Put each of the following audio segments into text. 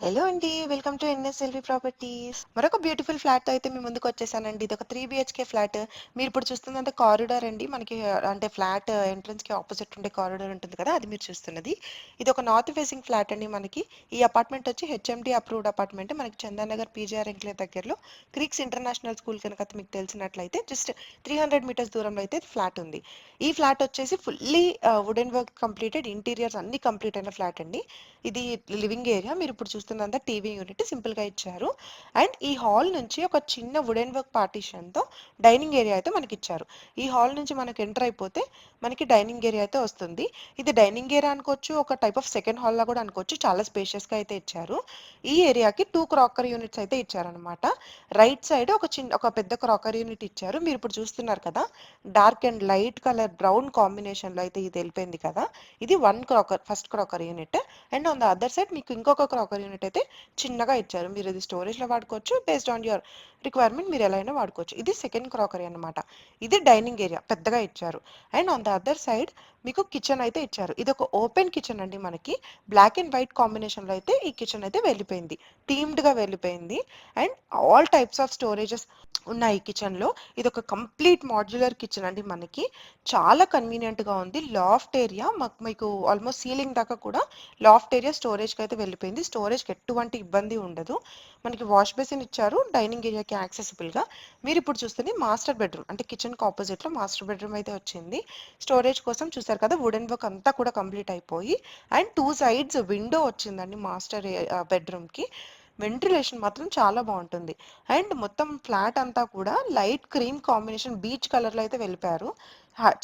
Hello అండి. Welcome to NSLV properties. మరొక beautiful ఫ్లాట్‌తో అయితే మీ ముందుకొచ్చేసానండి. ఇదొక 3 బీహెచ్‌కే ఫ్లాట్. మీరిప్పుడు చూస్తుందంతా కారిడార్ అండి. మనకి అంటే ఫ్లాట్ ఎంట్రన్స్‌కి ఆపోజిట్ ఉండే కారిడార్ ఉంటుంది కదా! అది మీరు చూస్తున్నది. ఇదొక నార్త్ ఫేసింగ్ ఫ్లాట్ అండి మనకి. ఈ అపార్ట్మెంట్ వచ్చి హెచ్ఎండీ అప్రూవ్డ్ అపార్ట్మెంట్. మనకి చందానగర్ పీజీఆర్ ఎంక్లేవ్ దగ్గరలో క్రీక్స్ ఇంటర్నేషనల్ స్కూల్ కనుక మీకు తెలిసినట్లయితే జస్ట్ 300 మీటర్స్ దూరంలో అయితే ఫ్లాట్ ఉంది. ఈ ఫ్లాట్ వచ్చేసి fully wooden work completed, interiors అన్ని కంప్లీట్ అయిన ఫ్లాట్ అండి. ఇది లివింగ్ ఏరియా. మీరు ఇప్పుడు చూస్తున్నంత టీవీ యూనిట్ సింపుల్ గా ఇచ్చారు. అండ్ ఈ హాల్ నుంచి ఒక చిన్న వుడెన్ వర్క్ పార్టీషన్ తో డైనింగ్ ఏరియా అయితే మనకి ఇచ్చారు. ఈ హాల్ నుంచి మనకి ఎంటర్ అయిపోతే మనకి డైనింగ్ ఏరియా అయితే వస్తుంది. ఇది డైనింగ్ ఏరియా అనుకోవచ్చు, ఒక టైప్ ఆఫ్ సెకండ్ హాల్ లా కూడా అనుకోవచ్చు. చాలా స్పేషియస్ గా అయితే ఇచ్చారు. ఈ ఏరియాకి 2 క్రాకర్ యూనిట్స్ అయితే ఇచ్చారనమాట. రైట్ సైడ్ ఒక పెద్ద క్రాకర్ యూనిట్ ఇచ్చారు. మీరు ఇప్పుడు చూస్తున్నారు కదా, dark and light colour brown combination లో అయితే ఇది వెళ్ళిపోయింది కదా. ఇది first cracker unit. And on the other side మీకు ఇంకొక క్రాకర్ యూనిట్ అయితే చిన్నగా ఇచ్చారు. మీరు ఇది స్టోరేజ్ లో వాడుకోవచ్చు, బేస్డ్ ఆన్ యువర్ రిక్వైర్మెంట్ మీరు ఎలా అయినా వాడుకోవచ్చు. ఇది సెకండ్ క్రాకరీ అన్నమాట. ఇది డైనింగ్ ఏరియా పెద్దగా ఇచ్చారు. And on the other side మీకు కిచెన్ అయితే ఇచ్చారు. ఇది ఒక ఓపెన్ కిచెన్ అండి మనకి. బ్లాక్ అండ్ వైట్ కాంబినేషన్ లో అయితే ఈ కిచెన్ అయితే వెళ్ళిపోయింది, థీమ్డ్ గా వెళ్ళిపోయింది. And all types of storages ఉన్నాయి కిచెన్ లో. ఇది ఒక కంప్లీట్ మాడ్యులర్ కిచెన్ అండి మనకి. చాలా కన్వీనియంట్ గా ఉంది. లాఫ్ట్ ఏరియా మీకు ఆల్మోస్ట్ సీలింగ్ దాకా కూడా లాఫ్ట్ ఏరియా స్టోరేజ్ కి అయితే వెళ్ళిపోయింది. స్టోరేజ్ కి ఎటువంటి ఇబ్బంది ఉండదు. మనకి వాష్ బేసిన్ ఇచ్చారు డైనింగ్ ఏరియాకి యాక్సెసిబుల్ గా. మీరు ఇప్పుడు చూస్తుంది మాస్టర్ బెడ్రూమ్, అంటే కిచెన్ కి ఆపోజిట్ లో మాస్టర్ బెడ్రూమ్ అయితే వచ్చింది. స్టోరేజ్ కోసం చూసారు కదా, వుడెన్ వర్క్ అంతా కూడా కంప్లీట్ అయిపోయి అండ్ 2 సైడ్స్ విండో వచ్చిందండి మాస్టర్ బెడ్రూమ్ కి. వెంటిలేషన్ మాత్రం చాలా బాగుంటుంది. అండ్ మొత్తం ఫ్లాట్ అంతా కూడా light cream combination beach colour లో అయితే వెళ్ళిపోయారు.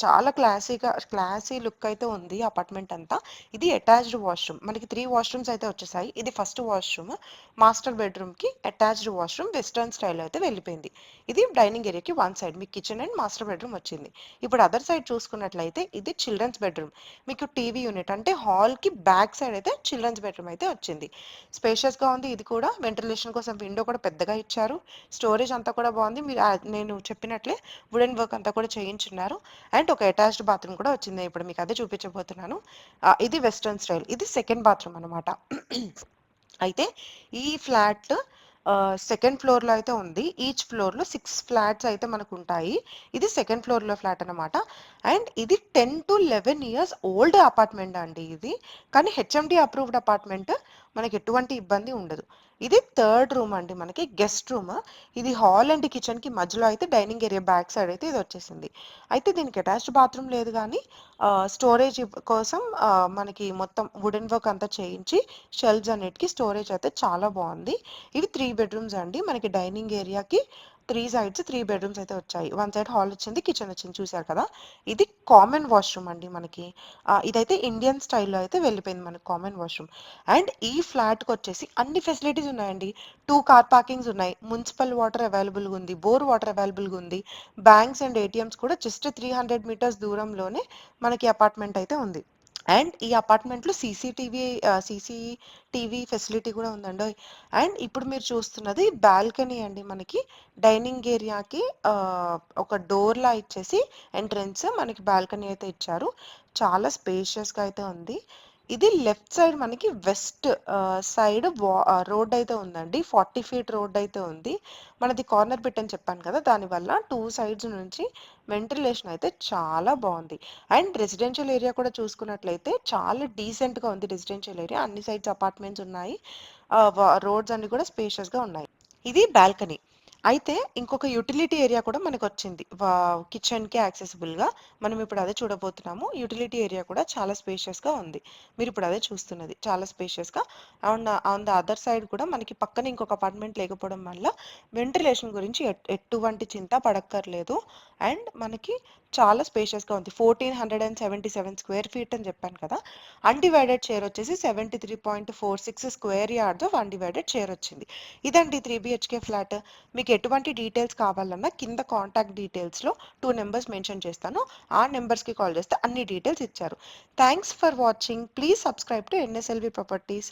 చాలా క్లాసీ లుక్ అయితే ఉంది అపార్ట్మెంట్ అంతా. ఇది అటాచ్డ్ వాష్రూమ్. మనకి 3 వాష్రూమ్స్ అయితే వచ్చేసాయి. ఇది ఫస్ట్ వాష్రూమ్. మాస్టర్ బెడ్రూమ్ కి అటాచ్డ్ వాష్రూమ్ వెస్టర్న్ స్టైల్ అయితే వెళ్ళిపోయింది. ఇది డైనింగ్ ఏరియాకి వన్ సైడ్ మీకు కిచెన్ అండ్ మాస్టర్ బెడ్రూమ్ వచ్చింది. ఇప్పుడు అదర్ సైడ్ చూసుకున్నట్లయితే ఇది చిల్డ్రన్స్ బెడ్రూమ్. మీకు టీవీ యూనిట్ అంటే హాల్ కి బ్యాక్ సైడ్ అయితే చిల్డ్రన్స్ బెడ్రూమ్ అయితే వచ్చింది. స్పేషియస్ గా ఉంది. ఇది కూడా వెంటిలేషన్ కోసం విండో కూడా పెద్దగా ఇచ్చారు. స్టోరేజ్ అంతా కూడా బాగుంది. మీరు నేను చెప్పినట్లే వుడెన్ వర్క్ అంతా కూడా చేయించున్నారు. అండ్ ఒక అటాచ్డ్ బాత్రూమ్ కూడా వచ్చింది. ఇప్పుడు మీకు అదే చూపించబోతున్నాను. ఇది వెస్టర్న్ స్టైల్. ఇది సెకండ్ బాత్రూమ్ అన్నమాట. అయితే ఈ ఫ్లాట్ సెకండ్ ఫ్లోర్ లో అయితే ఉంది. ఈచ్ ఫ్లోర్ లో 6 ఫ్లాట్స్ అయితే మనకు ఉంటాయి. ఇది సెకండ్ ఫ్లోర్ లో ఫ్లాట్ అన్నమాట. అండ్ ఇది 10 to 11 ఇయర్స్ ఓల్డ్ అపార్ట్మెంట్ అండి ఇది. కానీ హెచ్ఎండి అప్రూవ్డ్ అపార్ట్మెంట్. మనకి ఎటువంటి ఇబ్బంది ఉండదు. ఇది థర్డ్ రూమ్ అండి మనకి, గెస్ట్ రూమ్. ఇది హాల్ అండ్ కిచెన్ కి మధ్యలో అయితే డైనింగ్ ఏరియా బ్యాక్ సైడ్ అయితే ఇది వచ్చేసింది. అయితే దీనికి అటాచ్డ్ బాత్రూమ్ లేదు కానీ స్టోరేజ్ కోసం మనకి మొత్తం వుడెన్ వర్క్ అంతా చేయించి షెల్ఫ్స్ అన్నిటికీ స్టోరేజ్ అయితే చాలా బాగుంది. ఇవి 3 బెడ్రూమ్స్ అండి మనకి. డైనింగ్ ఏరియాకి 3 సైడ్స్ 3 బెడ్రూమ్స్ అయితే వచ్చాయి. వన్ సైడ్ హాల్ వచ్చింది, కిచెన్ వచ్చింది, చూసారు కదా. ఇది కామన్ వాష్రూమ్ అండి మనకి. ఇదైతే ఇండియన్ స్టైల్లో అయితే వెళ్ళిపోయింది మనకి కామన్ వాష్రూమ్. అండ్ ఈ ఫ్లాట్ కి వచ్చేసి అన్ని ఫెసిలిటీస్ ఉన్నాయండి. 2 కార్ పార్కింగ్స్ ఉన్నాయి, మున్సిపల్ వాటర్ అవైలబుల్ గా ఉంది, బోర్ వాటర్ అవైలబుల్ గా ఉంది. బ్యాంక్స్ అండ్ ఏటీఎంస్ కూడా జస్ట్ 300 మీటర్స్ దూరంలోనే మనకి అపార్ట్మెంట్ అయితే ఉంది. అండ్ ఈ అపార్ట్మెంట్ లో సీసీటీవీ ఫెసిలిటీ కూడా ఉందండి. అండ్ ఇప్పుడు మీరు చూస్తున్నది బాల్కనీ అండి మనకి. డైనింగ్ ఏరియాకి ఒక డోర్ లా ఇచ్చేసి ఎంట్రన్స్ మనకి బాల్కనీ అయితే ఇచ్చారు. చాలా స్పేషియస్ గా అయితే ఉంది. ఇది లెఫ్ట్ సైడ్ మనకి వెస్ట్ సైడ్ రోడ్ అయితే ఉందండి. 40 ఫీట్ రోడ్ అయితే ఉంది. మనది కార్నర్ బిట్ అని చెప్పాను కదా, దానివల్ల 2 సైడ్స్ నుంచి వెంటిలేషన్ అయితే చాలా బాగుంది. అండ్ రెసిడెన్షియల్ ఏరియా కూడా చూసుకున్నట్లయితే చాలా డీసెంట్ గా ఉంది. రెసిడెన్షియల్ ఏరియా అన్ని సైడ్స్ అపార్ట్మెంట్స్ ఉన్నాయి. రోడ్స్ అన్ని కూడా స్పేషియస్ గా ఉన్నాయి. ఇది బాల్కనీ. అయితే ఇంకొక యూటిలిటీ ఏరియా కూడా మనకు వచ్చింది కిచెన్ కి యాక్సెసిబుల్ గా. మనం ఇప్పుడు అదే చూడబోతున్నాము. యూటిలిటీ ఏరియా కూడా చాలా స్పేషియస్ గా ఉంది. మీరు ఇప్పుడు అదే చూస్తున్నది చాలా స్పేషియస్ గా. ఆన్ ద అదర్ సైడ్ కూడా మనకి పక్కన ఇంకొక అపార్ట్మెంట్ లేకపోవడం వల్ల వెంటిలేషన్ గురించి ఎటువంటి చింత పడక్కర్లేదు. అండ్ మనకి చాలా స్పేషియస్ గా ఉంది. 1477 స్క్వేర్ ఫీట్ అని చెప్పాను కదా. అన్డివైడెడ్ షేర్ వచ్చేసి 73.46 square yards of undivided share వచ్చింది. ఇదండి 3 బిహెచ్కే ఫ్లాట్. మీకు ఎటువంటి డీటెయిల్స్ కావాలన్నా కింద కాంటాక్ట్ డీటెయిల్స్ లో 2 నెంబర్స్ మెన్షన్ చేస్తాను. ఆ నెంబర్స్ కి కాల్ చేస్తే అన్ని డీటెయిల్స్ ఇచ్చారు. Thanks for watching. Please subscribe to NSLV properties.